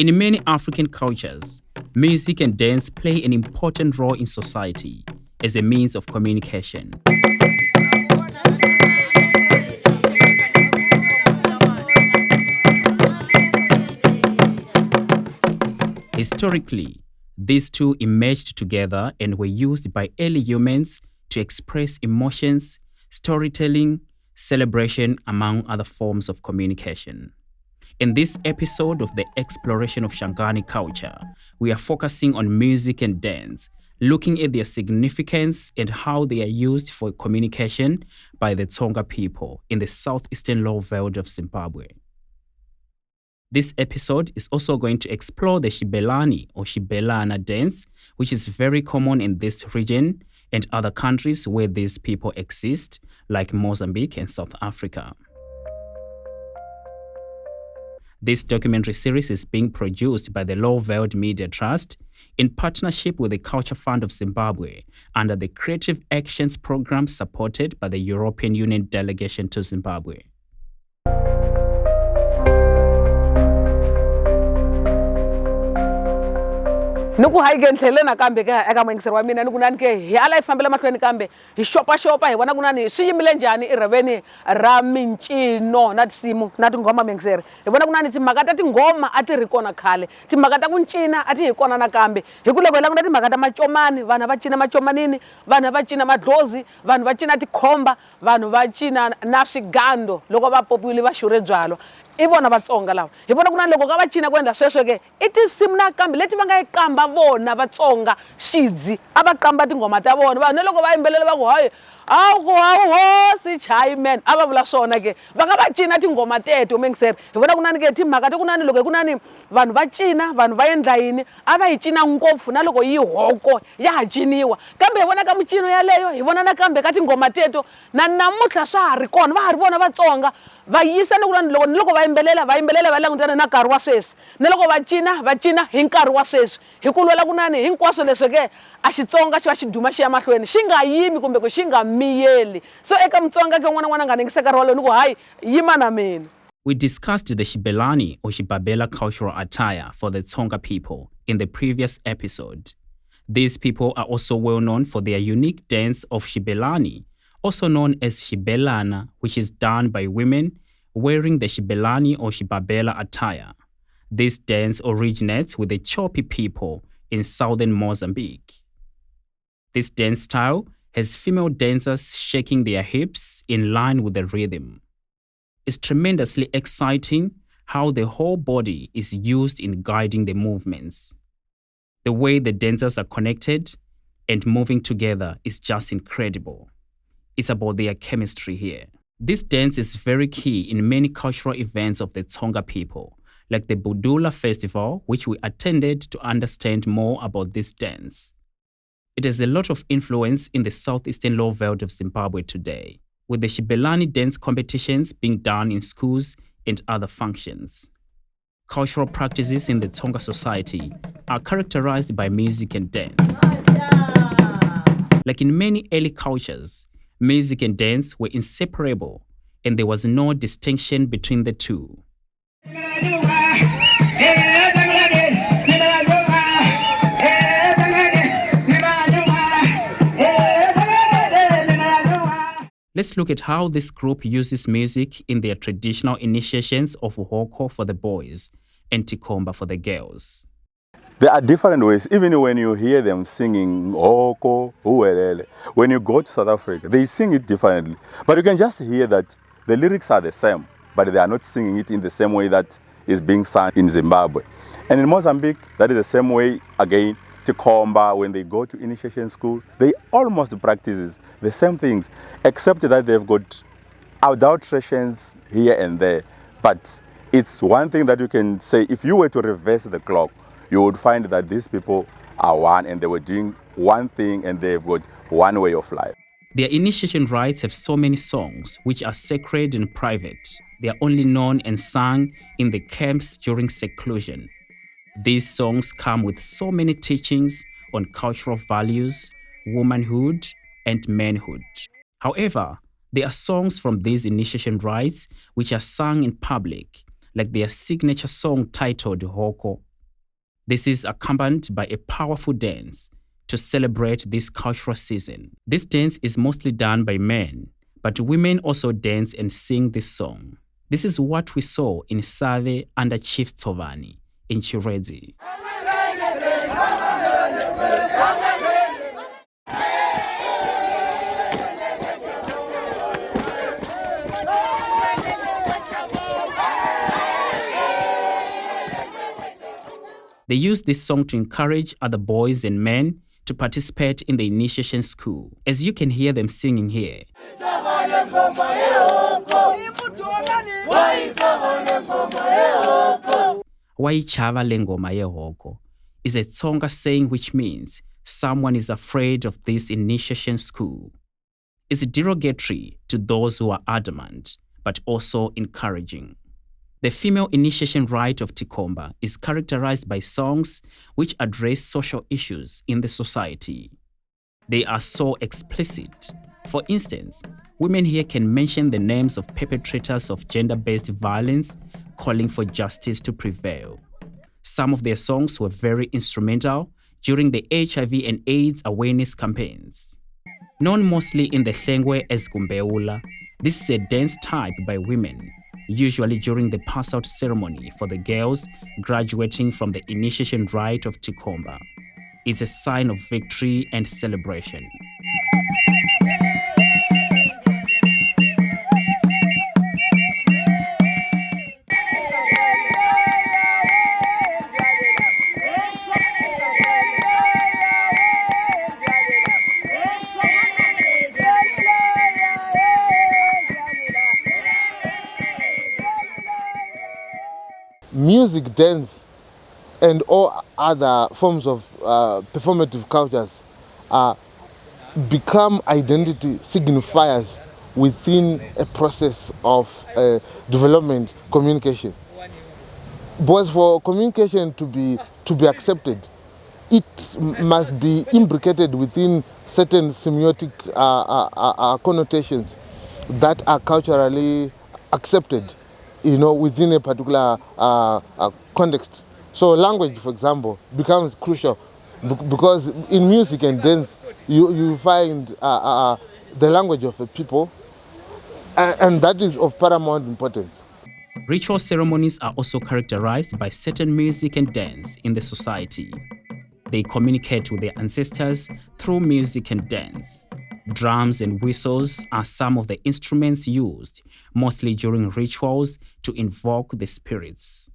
In many African cultures, music and dance play an important role in society as a means of communication. Historically, these two emerged together and were used by early humans to express emotions, storytelling, celebration, among other forms of communication. In this episode of the Exploration of Shangani Culture, we are focusing on music and dance, looking at their significance and how they are used for communication by the Tonga people in the southeastern Lowveld of Zimbabwe. This episode is also going to explore the Xibelani or Xibelana dance, which is very common in this region and other countries where these people exist, like Mozambique and South Africa. This documentary series is being produced by the Lowveld Media Trust in partnership with the Culture Fund of Zimbabwe under the CreativeACTIONs program supported by the European Union Delegation to Zimbabwe. Nuku haigen selena kambe ka eka mwengiseri wa mina nukunani ke hi ala ifambela mahlweni kambe hi shopa hi vona kunani swi yimile njhani irhaveni ra mincino na tinsimu na tinghoma mwengiseri hi vona kunani timhaka ta tinghoma a ti ri kona khale timhaka ta ku ncina a ti hi kona nakambe hi ku loko hi languna timhaka ta macomani vanhu va cina macomanini vanhu va cina madlozi vanhu va cina tikhomba vanhu va cina na swigando loko va popiwile va xurhe byalwa I vona Vatsonga lawa hi vona kuna loko ka va cina ku endla sweswo ke I tinsimu nakambe leti va nga yi qamba vona Vatsonga xidzi a va qamba tinghoma ta vona vanhu loko va yimbelela va ku hayi hosi chayi man a va vula swona ke va nga va cina tinghoma teto mengiseri hi vona kunani ke timhaka ti kunani loko kunani vanhu va cina vanhu va endla yini a va yi cina ngopfu na loko yi hoko ya ha ciniwa kambe hi vona ka mucino yaleyo hi vona nakambe ka tinghoma teto na namuntlha swa ha ri kona va ha ri vona Vatsonga va yisa loko va yimbelela va langutana na nkarhi wa sweswi na loko va cina hi nkarhi wa sweswi hi ku lwela kunani hinkwaswo leswi ke a Xitsonga xi va xi duma xi ya mahlweni xi nga yimi kumbe ku xi nga miyeli so eka Mutsonga ke n'wana nga ningiseka rolo ni ku hayi yima na mina. We discussed the Xibelani or Xibabela cultural attire for the Tsonga people in the previous episode. These people are also well known for their unique dance of Xibelani, also known as Xibelana, which is done by women wearing the Xibelani or Xibabela attire. This dance originates with the Chopi people in southern Mozambique. This dance style has female dancers shaking their hips in line with the rhythm. It's tremendously exciting how the whole body is used in guiding the movements. The way the dancers are connected and moving together is just incredible. It's about their chemistry here. This dance is very key in many cultural events of the Tonga people, like the Budula festival, which we attended to understand more about this dance. It has a lot of influence in the southeastern Lowveld of Zimbabwe today, with the Xibelani dance competitions being done in schools and other functions. Cultural practices in the Tonga society are characterized by music and dance. Like in many early cultures, music and dance were inseparable, and there was no distinction between the two. Let's look at how this group uses music in their traditional initiations of hoko for the boys and tikomba for the girls. There are different ways, even when you hear them singing hoko, uwelele. When you go to South Africa, they sing it differently. But you can just hear that the lyrics are the same, but they are not singing it in the same way that is being sung in Zimbabwe. And in Mozambique, that is the same way again. Tikomba, when they go to initiation school, they almost practice the same things, except that they've got alterations here and there. But it's one thing that you can say, if you were to reverse the clock, you would find that these people are one and they were doing one thing and they've got one way of life. Their initiation rites have so many songs which are sacred and private. They are only known and sung in the camps during seclusion. These songs come with so many teachings on cultural values, womanhood, and manhood. However, there are songs from these initiation rites which are sung in public, like their signature song titled Hoko, This is accompanied by a powerful dance to celebrate this cultural season. This dance is mostly done by men, but women also dance and sing this song. This is what we saw in Save under Chief Tsovani in Chirezi. They used this song to encourage other boys and men to participate in the initiation school, as you can hear them singing here. Waichava lengoma yehoko is a Tsonga saying which means someone is afraid of this initiation school. It's derogatory to those who are adamant, but also encouraging. The female initiation rite of Tikomba is characterized by songs which address social issues in the society. They are so explicit. For instance, women here can mention the names of perpetrators of gender-based violence, calling for justice to prevail. Some of their songs were very instrumental during the HIV and AIDS awareness campaigns. Known mostly in the Hlengwe as Kumbeula, this is a dance type by women, usually during the pass-out ceremony for the girls graduating from the initiation rite of Tikomba. It's a sign of victory and celebration. Music, dance, and all other forms of performative cultures become identity signifiers within a process of development communication. But for communication to be accepted, it must be imbricated within certain semiotic connotations that are culturally accepted, within a particular context. So language, for example, becomes crucial because in music and dance, you find the language of a people, and that is of paramount importance. Ritual ceremonies are also characterized by certain music and dance in the society. They communicate with their ancestors through music and dance. Drums and whistles are some of the instruments used, mostly during rituals, to invoke the spirits.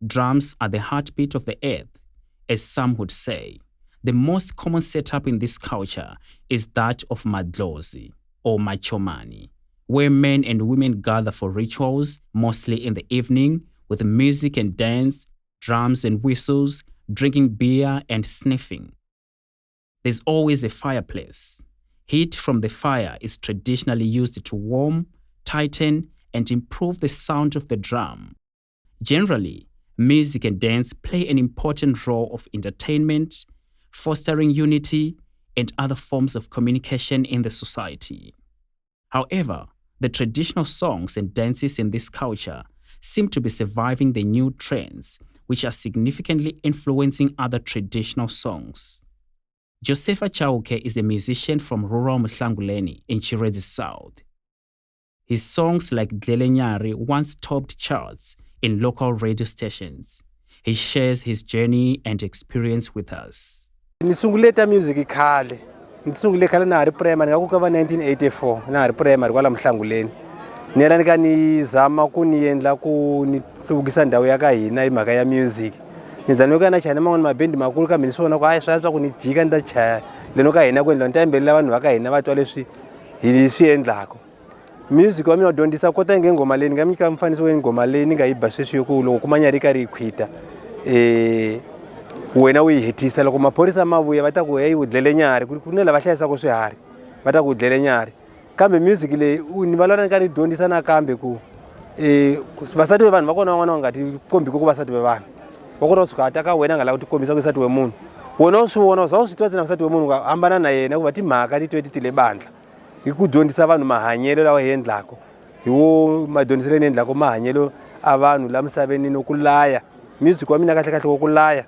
Drums are the heartbeat of the earth, as some would say. The most common setup in this culture is that of madlozi, or machomani, where men and women gather for rituals, mostly in the evening, with music and dance, drums and whistles, drinking beer and sniffing. There's always a fireplace. Heat from the fire is traditionally used to warm, tighten, and improve the sound of the drum. Generally, music and dance play an important role of entertainment, fostering unity, and other forms of communication in the society. However, the traditional songs and dances in this culture seem to be surviving the new trends, which are significantly influencing other traditional songs. Josepha Chauke is a musician from rural Mhlanguleni in Chirezi South. His songs like Dlelenyari once topped charts in local radio stations. He shares his journey and experience with us. Nisunguleta music ikhale. Nisungule khale na hari primary ngakukava 1984 na hari primary kwala Mhlanguleni. Nela nika ni zama ku ni endla ku ni hluvukisa ndawu ya ka hina imhaka ya music. Nizanoka na chana man'wana mabhendi makulu kambe ni swona ku hayi swa ku ni jika nda chaya leno ka hina ku endla ntambelela vanhu va ka hina va twa leswi hi swi endlako. Music wa mina u dyondzisa kota ngengoma leyi nga nyika mfaniso wa ngoma leyi ni nga yi ba sweswi yo loko kuma nyari ka ri khwita wena u yi hetisa loko maphorisa mavuya va ta ku hey u dlele nyari ku ne lava hlayisaka swiharhi va ta ku dlele nyari kambe music leyi ni valona ka ri dyondzisa na kambe ku vasati vanhu va kona van'wana va nga ti kombi ku vasati vanhu va kona suka ta ka wena nga la ku ti kombisa ku vasati munhu wona uswona zawusitwa na kusati wemunhu ambana na yena kuva timhaka titwe titile bandla hi ku dyondzisa vanhu mahanyelo lawa hi endlako hi wo madyondziselo ni endlako mahanyelo a vanhu la misaveni no ku laya music wa mina kahle wo ku laya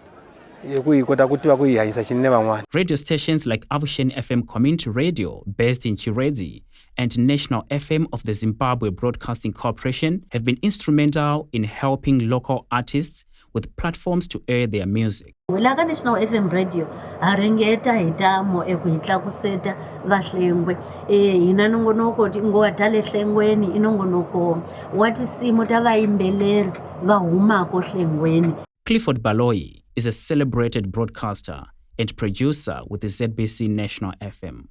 Radio stations like Avuxeni FM Community Radio, based in Chirezi, and National FM of the Zimbabwe Broadcasting Corporation have been instrumental in helping local artists with platforms to air their music. Wilaka National FM Radio arengeta hitamo ekuhitla kuseta vahlengwe ina nongonoko tingowa tale hlengweni inongonoko wati simo tavaimbeleri vahumako hlengweni. Clifford Baloyi is a celebrated broadcaster and producer with the ZBC National FM.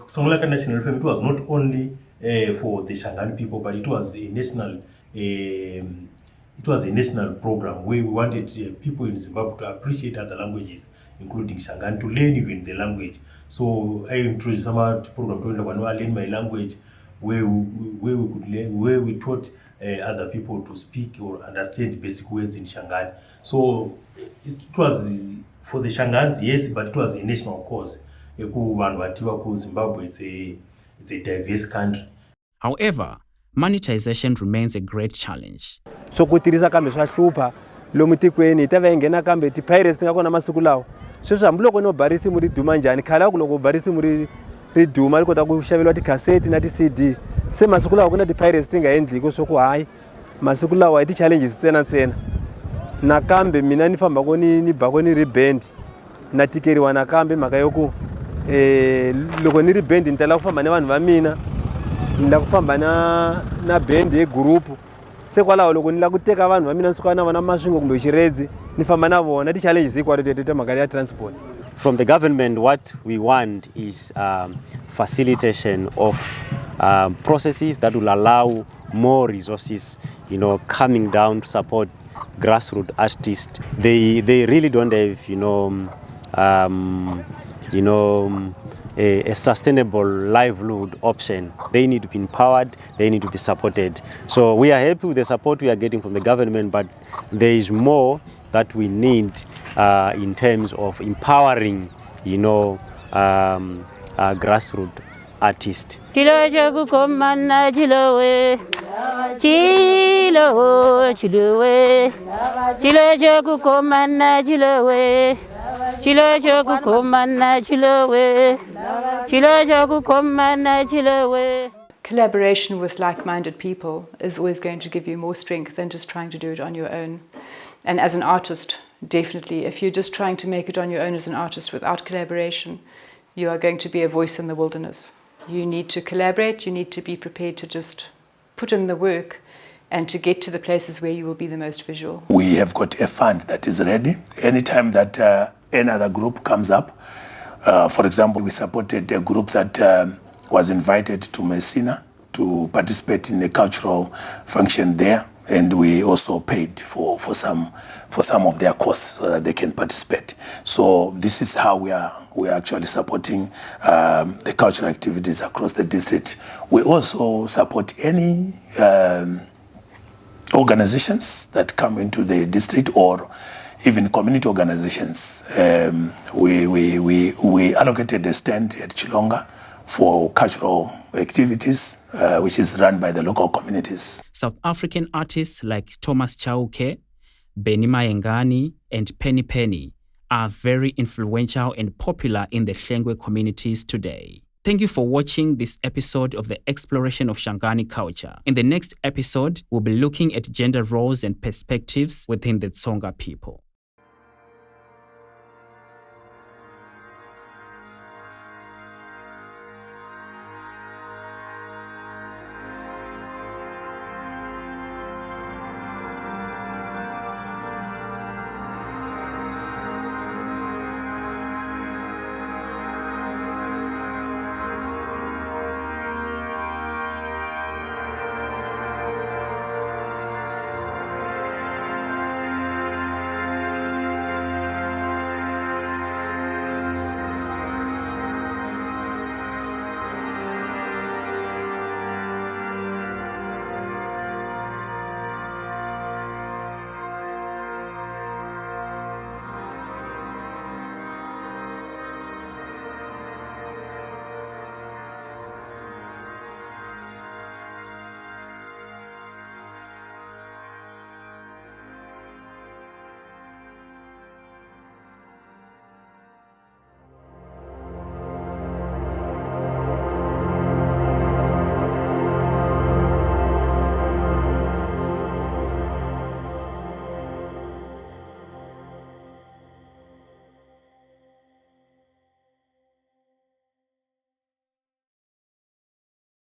Tsonga National FM, it was not only for the Shangani people, but it was a national program where we wanted people in Zimbabwe to appreciate other languages, including Shangani, to learn even the language. So I introduced some program to learn my language, where we taught other people to speak or understand basic words in Shangani. So it was for the Shangans, yes, but it was a national cause. Zimbabwe, it's a diverse country. However, monetization remains a great challenge. So kutirisa kambe swa hlupha lomu tikweni ta vengena kambe ti pirates tinga kona masiku lawa. Sweswi hambiloko no barisi muri duma njhani khala ku loko barisi muri ri duma ri kota ku xavelwa ti cassette na ti CD. Se masiku lawa kuna ti pirates tinga endliko swo ku hayi masiku lawa ti challenges ntsena na kambe mina ni famba ko ni bako ni ri band na tikeriwa na kambe mhaka yoku loko ni ri band ni tala ku famba na vanhu va mina ni la ku famba na band e group se kwalaho loko ni la ku teka vanhu va mina suka na vona maswingo kumbe xirezi ni famba na vona ti challenges hikwaro tete mhaka ya transport. From the government, what we want is facilitation of processes that will allow more resources, coming down to support grassroots artists. They really don't have, a sustainable livelihood option. They need to be empowered, they need to be supported. So we are happy with the support we are getting from the government, but there is more that we need in terms of empowering, grassroots artists. Collaboration with like-minded people is always going to give you more strength than just trying to do it on your own. And as an artist, definitely, if you're just trying to make it on your own as an artist without collaboration, you are going to be a voice in the wilderness. You need to collaborate, you need to be prepared to just put in the work and to get to the places where you will be the most visual. We have got a fund that is ready. Anytime that another group comes up, for example, we supported a group that was invited to Messina to participate in a cultural function there, and we also paid for some of their costs so that they can participate. So this is how we are actually supporting the cultural activities across the district. We also support any organizations that come into the district or even community organizations. We allocated a stand at Chilonga for cultural activities, which is run by the local communities. South African artists like Thomas Chauke, Benny Mayengani, and Penny Penny are very influential and popular in the Hlengwe communities today. Thank you for watching this episode of the Exploration of Shangani Culture. In the next episode, we'll be looking at gender roles and perspectives within the Tsonga people.